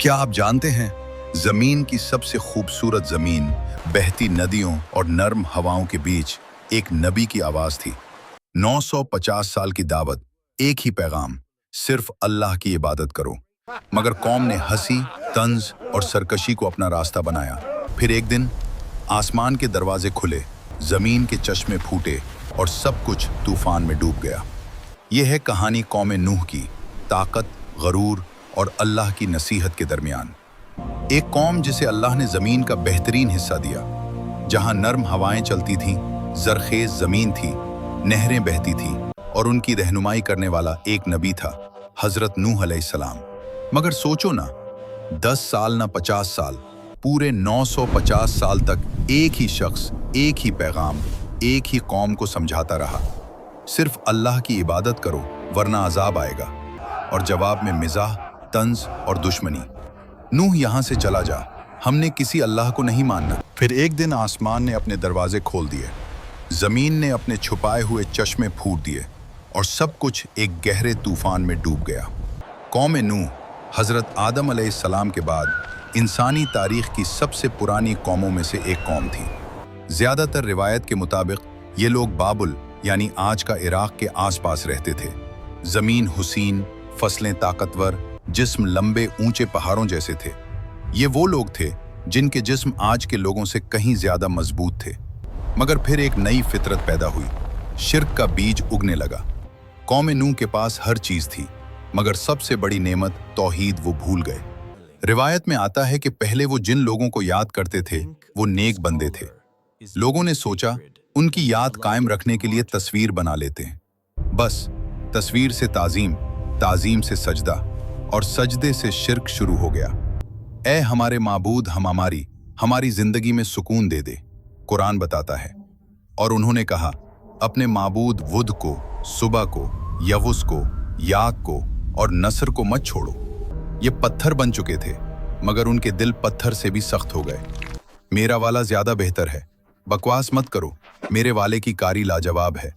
क्या आप जानते हैं, जमीन की सबसे खूबसूरत जमीन, बहती नदियों और नर्म हवाओं के बीच एक नबी की आवाज थी। 950 साल की दावत, एक ही पैगाम, सिर्फ अल्लाह की इबादत करो। मगर कौम ने हंसी, तंज और सरकशी को अपना रास्ता बनाया। फिर एक दिन आसमान के दरवाजे खुले, जमीन के चश्मे फूटे और सब कुछ तूफान में डूब गया। यह है कहानी कौम नूह की, ताकत, गरूर और अल्लाह की नसीहत के दरमियान। एक कौम जिसे अल्लाह ने जमीन का बेहतरीन हिस्सा दिया, जहां नर्म हवाएं चलती थीं, जरखेज जमीन थी, नहरें बहती थीं और उनकी रहनुमाई करने वाला एक नबी था, हजरत नूह अलैहिस्सलाम। मगर सोचो ना, 10 साल ना 50 साल, पूरे 950 साल तक एक ही शख्स, एक ही पैगाम, एक ही कौम को समझाता रहा, सिर्फ अल्लाह की इबादत करो वरना अजाब आएगा। और जवाब में मिजाह, तंज और दुश्मनी। नूह यहाँ से चला जा, हमने किसी अल्लाह को नहीं मानना। फिर एक दिन आसमान ने अपने दरवाजे खोल दिए, जमीन ने अपने छुपाए हुए चश्मे फूट दिए और सब कुछ एक गहरे तूफान में डूब गया। कौम नूह हजरत आदम अलैहिस्सलाम के बाद इंसानी तारीख की सबसे पुरानी कौमों में से एक कौम थी। ज्यादातर रिवायत के मुताबिक ये लोग बाबुल यानी आज का इराक के आसपास रहते थे। जमीन हुसीन, फसलें ताकतवर, जिस्म लंबे ऊंचे पहाड़ों जैसे थे। ये वो लोग थे जिनके जिस्म आज के लोगों से कहीं ज्यादा मजबूत थे। मगर फिर एक नई फितरत पैदा हुई, शिर्क का बीज उगने लगा। कौम नूह के पास हर चीज थी, मगर सबसे बड़ी नेमत तौहीद वो भूल गए। रिवायत में आता है कि पहले वो जिन लोगों को याद करते थे वो नेक बंदे थे। लोगों ने सोचा उनकी याद कायम रखने के लिए तस्वीर बना लेते हैं। बस तस्वीर से ताजीम, ताजीम से सजदा और सजदे से शिर्क शुरू हो गया। ऐ हमारे माबूद, हमारी जिंदगी में सुकून दे दे, कुरान बताता है। और उन्होंने कहा, अपने माबूद वुद को, सुबह को, यवुस को, याक को और नसर को मत छोड़ो। ये पत्थर बन चुके थे, मगर उनके दिल पत्थर से भी सख्त हो गए। मेरा वाला ज्यादा बेहतर है, बकवास मत करो, मेरे वाले की कारी लाजवाब है।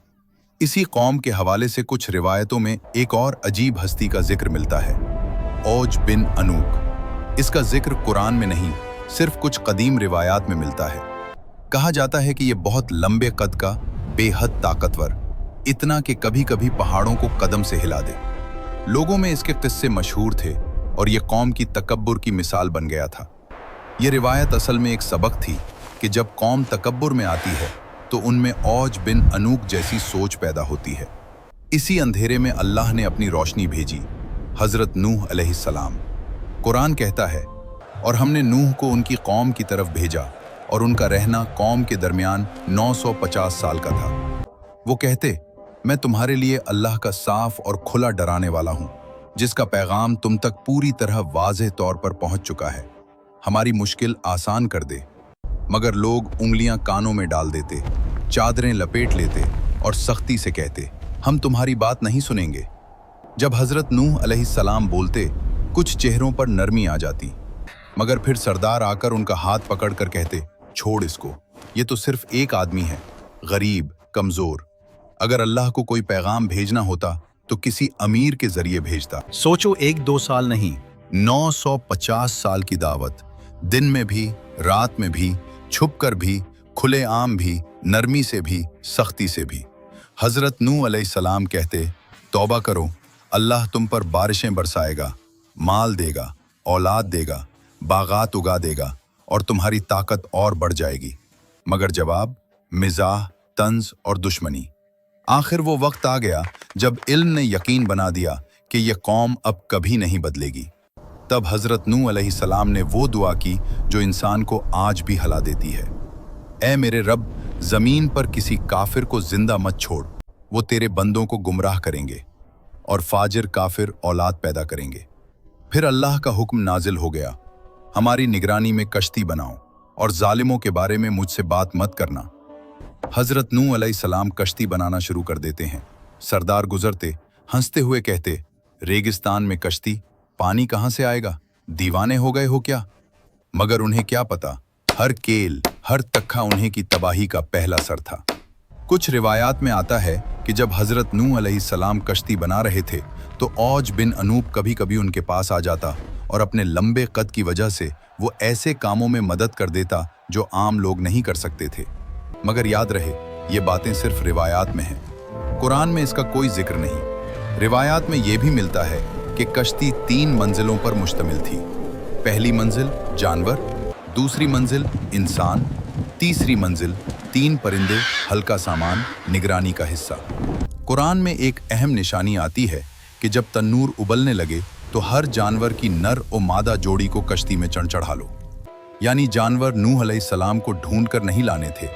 इसी कौम के हवाले से कुछ रिवायतों में एक और अजीब हस्ती का जिक्र मिलता है, औज बिन अनूक। इसका जिक्र कुरान में नहीं, सिर्फ कुछ कदीम रिवायात में मिलता है। कहा जाता है कि यह बहुत लंबे कद का, बेहद ताकतवर, इतना कि कभी कभी पहाड़ों को कदम से हिला दे। लोगों में इसके किस्से मशहूर थे और यह कौम की तकब्बुर की मिसाल बन गया था। यह रिवायत असल में एक सबक थी कि जब कौम तकब्बुर में आती है तो उनमें औज बिन अनूक जैसी सोच पैदा होती है। इसी अंधेरे में अल्लाह ने अपनी रोशनी भेजी, हजरत नूह अलैहिस्सलाम। कुरान कहता है, और हमने नूह को उनकी कौम की तरफ भेजा और उनका रहना कौम के दरमियान 950 साल का था। वो कहते, मैं तुम्हारे लिए अल्लाह का साफ और खुला डराने वाला हूँ, जिसका पैगाम तुम तक पूरी तरह वाज़ेह तौर पर पहुँच चुका है। हमारी मुश्किल आसान कर दे। मगर लोग उंगलियां कानों में डाल देते, चादरें लपेट लेते और सख्ती से कहते, हम तुम्हारी बात नहीं सुनेंगे। जब हजरत नूह अलैहिस्सलाम बोलते, कुछ चेहरों पर नरमी आ जाती, मगर फिर सरदार आकर उनका हाथ पकड़कर कहते, छोड़ इसको, ये तो सिर्फ एक आदमी है, गरीब, कमजोर। अगर अल्लाह को कोई पैगाम भेजना होता तो किसी अमीर के जरिए भेजता। सोचो, 1-2 साल नहीं, 950 साल की दावत, दिन में भी, रात में भी, छुप कर भी, खुले आम भी, नरमी से भी, सख्ती से भी। हजरत नूह अलैहिस्सलाम कहते, तौबा करो, अल्लाह तुम पर बारिशें बरसाएगा, माल देगा, औलाद देगा, बागात उगा देगा और तुम्हारी ताकत और बढ़ जाएगी। मगर जवाब, मिजाह, तंज और दुश्मनी। आखिर वो वक्त आ गया जब इल्म ने यकीन बना दिया कि यह कौम अब कभी नहीं बदलेगी। तब हजरत नूह अलैहिस्सलाम ने वो दुआ की जो इंसान को आज भी हिला देती है, ऐ मेरे रब, जमीन पर किसी काफिर को जिंदा मत छोड़, वो तेरे बंदों को गुमराह करेंगे और फाजिर काफिर औलाद पैदा करेंगे। फिर अल्लाह का हुक्म नाजिल हो गया, हमारी निगरानी में कश्ती बनाओ और जालिमों के बारे में मुझसे बात मत करना। हजरत नूह अलैहिस्सलाम कश्ती बनाना शुरू कर देते हैं। सरदार गुजरते, हंसते हुए कहते, रेगिस्तान में कश्ती, पानी कहां से आएगा, दीवाने हो गए हो क्या? मगर उन्हें क्या पता, हर केल, हर तख्खा उन्हें की तबाही का पहला सर था। कुछ रिवायात में आता है कि जब हजरत नूह अलैहिस्सलाम कश्ती बना रहे थे तो औज बिन अनूब कभी कभी उनके पास आ जाता और अपने लंबे कद की वजह से वो ऐसे कामों में मदद कर देता जो आम लोग नहीं कर सकते थे। मगर याद रहे, ये बातें सिर्फ रिवायात में हैं। कुरान में इसका कोई जिक्र नहीं। रिवायात में ये भी मिलता है कि कश्ती 3 मंजिलों पर मुश्तमिल थी। पहली मंजिल जानवर, दूसरी मंजिल इंसान, तीसरी मंजिल 3 परिंदे, हल्का सामान, निगरानी का हिस्सा। कुरान में एक अहम निशानी आती है कि जब तन्नूर उबलने लगे तो हर जानवर की नर और मादा जोड़ी को कश्ती में चढ़ा लो। यानी जानवर नूह अलैहिस्सलाम को ढूंढ कर नहीं लाने थे,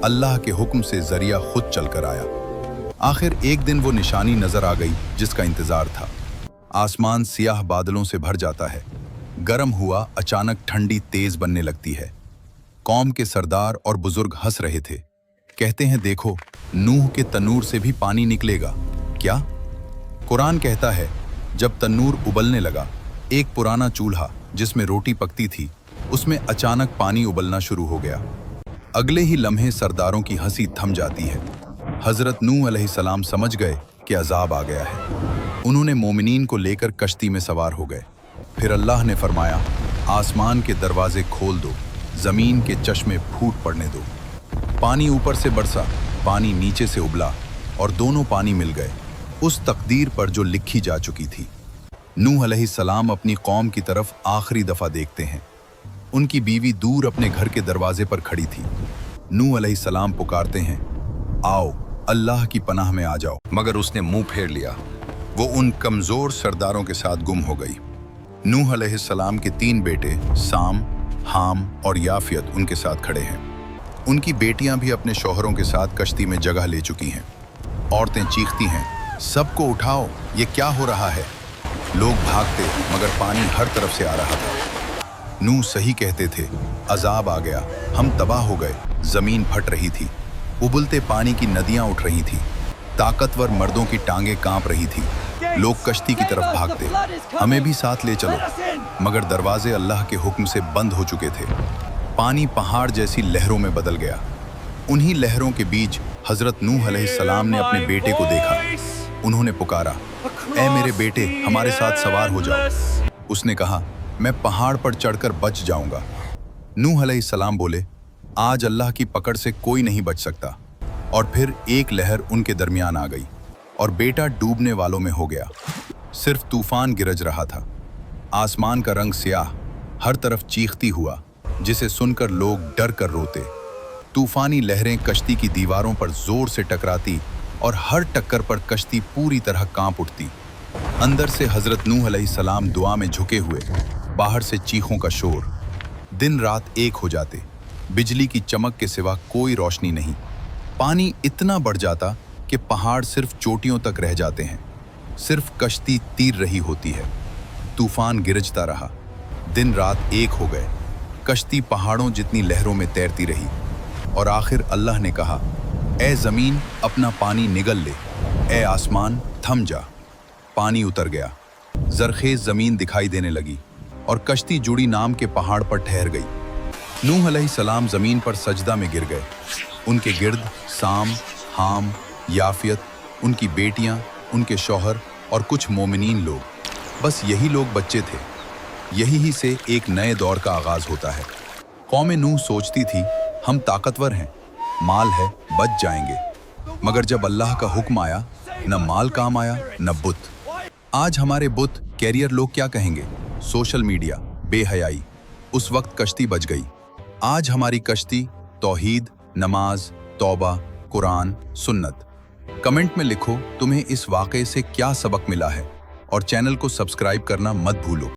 अल्लाह के हुक्म से जरिया खुद चलकर आया। आखिर एक दिन वो निशानी नजर आ गई जिसका इंतजार था। आसमान सियाह बादलों से भर जाता है, गर्म हुआ अचानक ठंडी तेज बनने लगती है। कौम के सरदार और बुजुर्ग हंस रहे थे, कहते हैं देखो, नूह के तन्नूर से भी पानी निकलेगा क्या? कुरान कहता है जब तन्नूर उबलने लगा, एक पुराना चूल्हा जिसमें रोटी पकती थी, उसमें अचानक पानी उबलना शुरू हो गया। अगले ही लम्हे सरदारों की हंसी थम जाती है। हजरत नूह अलैहिस्सलाम समझ गए कि अजाब आ गया है। उन्होंने मोमिनीन को लेकर कश्ती में सवार हो गए। फिर अल्लाह ने फरमाया, आसमान के दरवाजे खोल दो, जमीन के चश्मे फूट पड़ने दो। पानी ऊपर से बरसा, पानी नीचे से उबला और दोनों पानी मिल गए उस तकदीर पर जो लिखी जा चुकी थी। नूह अलैहिस्सलाम अपनी कौम की तरफ आखिरी दफा देखते हैं। उनकी बीवी दूर अपने घर के दरवाजे पर खड़ी थी। नूह अलैहिस्सलाम पुकारते हैं, आओ अल्लाह की पनाह में आ जाओ। मगर उसने मुंह फेर लिया। वो उन कमजोर सरदारों के साथ गुम हो गई। नूह अलैहिस्सलाम के 3 बेटे साम, हाम और याफियत उनके साथ खड़े हैं। उनकी बेटियां भी अपने शौहरों के साथ कश्ती में जगह ले चुकी हैं। औरतें चीखती हैं, सबको उठाओ, ये क्या हो रहा है? लोग भागते, मगर पानी हर तरफ से आ रहा था। नूह सही कहते थे, अजाब आ गया, हम तबाह हो गए। जमीन फट रही थी, उबलते पानी की नदियां उठ रही थी, ताकतवर मर्दों की टांगें कांप रही थी। लोग कश्ती की तरफ भागते, हमें भी साथ ले चलो। मगर दरवाजे अल्लाह के हुक्म से बंद हो चुके थे। पानी पहाड़ जैसी लहरों में बदल गया। उन्हीं लहरों के बीच हजरत नूह अलैहिस्सलाम ने अपने बेटे को देखा। उन्होंने पुकारा, ऐ मेरे बेटे, हमारे साथ सवार हो जाओ। उसने कहा, मैं पहाड़ पर चढ़कर बच जाऊंगा। नूह अलैहिस्सलाम बोले, आज अल्लाह की पकड़ से कोई नहीं बच सकता। और फिर एक लहर उनके दरमियान आ गई और बेटा डूबने वालों में हो गया। सिर्फ तूफान गिरज रहा था। आसमान का रंग स्याह, हर तरफ चीखती हुआ, जिसे सुनकर लोग डर कर रोते। तूफानी लहरें कश्ती की दीवारों पर जोर से टकराती और हर टक्कर पर कश्ती पूरी तरह कांप उठती। अंदर से हजरत नूह अलैहिस्सलाम दुआ में झुके हुए, बाहर से चीखों का शोर। दिन रात एक हो जाते, बिजली की चमक के सिवा कोई रोशनी नहीं। पानी इतना बढ़ जाता कि पहाड़ सिर्फ चोटियों तक रह जाते हैं। सिर्फ कश्ती तीर रही होती है। तूफान गिरजता रहा, दिन रात एक हो गए। कश्ती पहाड़ों जितनी लहरों में तैरती रही और आखिर अल्लाह ने कहा, ए ज़मीन अपना पानी निगल ले, ए आसमान थम जा। पानी उतर गया, जरखेज ज़मीन दिखाई देने लगी और कश्ती जुड़ी नाम के पहाड़ पर ठहर गई। नूह अलैहिस्सलाम ज़मीन पर सजदा में गिर गए। उनके गिर्द साम, हाम, याफियत, उनकी बेटियां, उनके शौहर और कुछ मोमिनीन लोग, बस यही लोग बच्चे थे। यही ही से एक नए दौर का आगाज होता है। कौम नूह सोचती थी, हम ताकतवर हैं, माल है, बच जाएंगे। मगर जब अल्लाह का हुक्म आया, न माल काम आया न बुत। आज हमारे बुत कैरियर लोग क्या कहेंगे, सोशल मीडिया, बेहयाई। उस वक्त कश्ती बच गई। आज हमारी कश्ती तौहीद, नमाज, तौबा, कुरान, सुन्नत। कमेंट में लिखो तुम्हें इस वाक़े से क्या सबक मिला है और चैनल को सब्सक्राइब करना मत भूलो।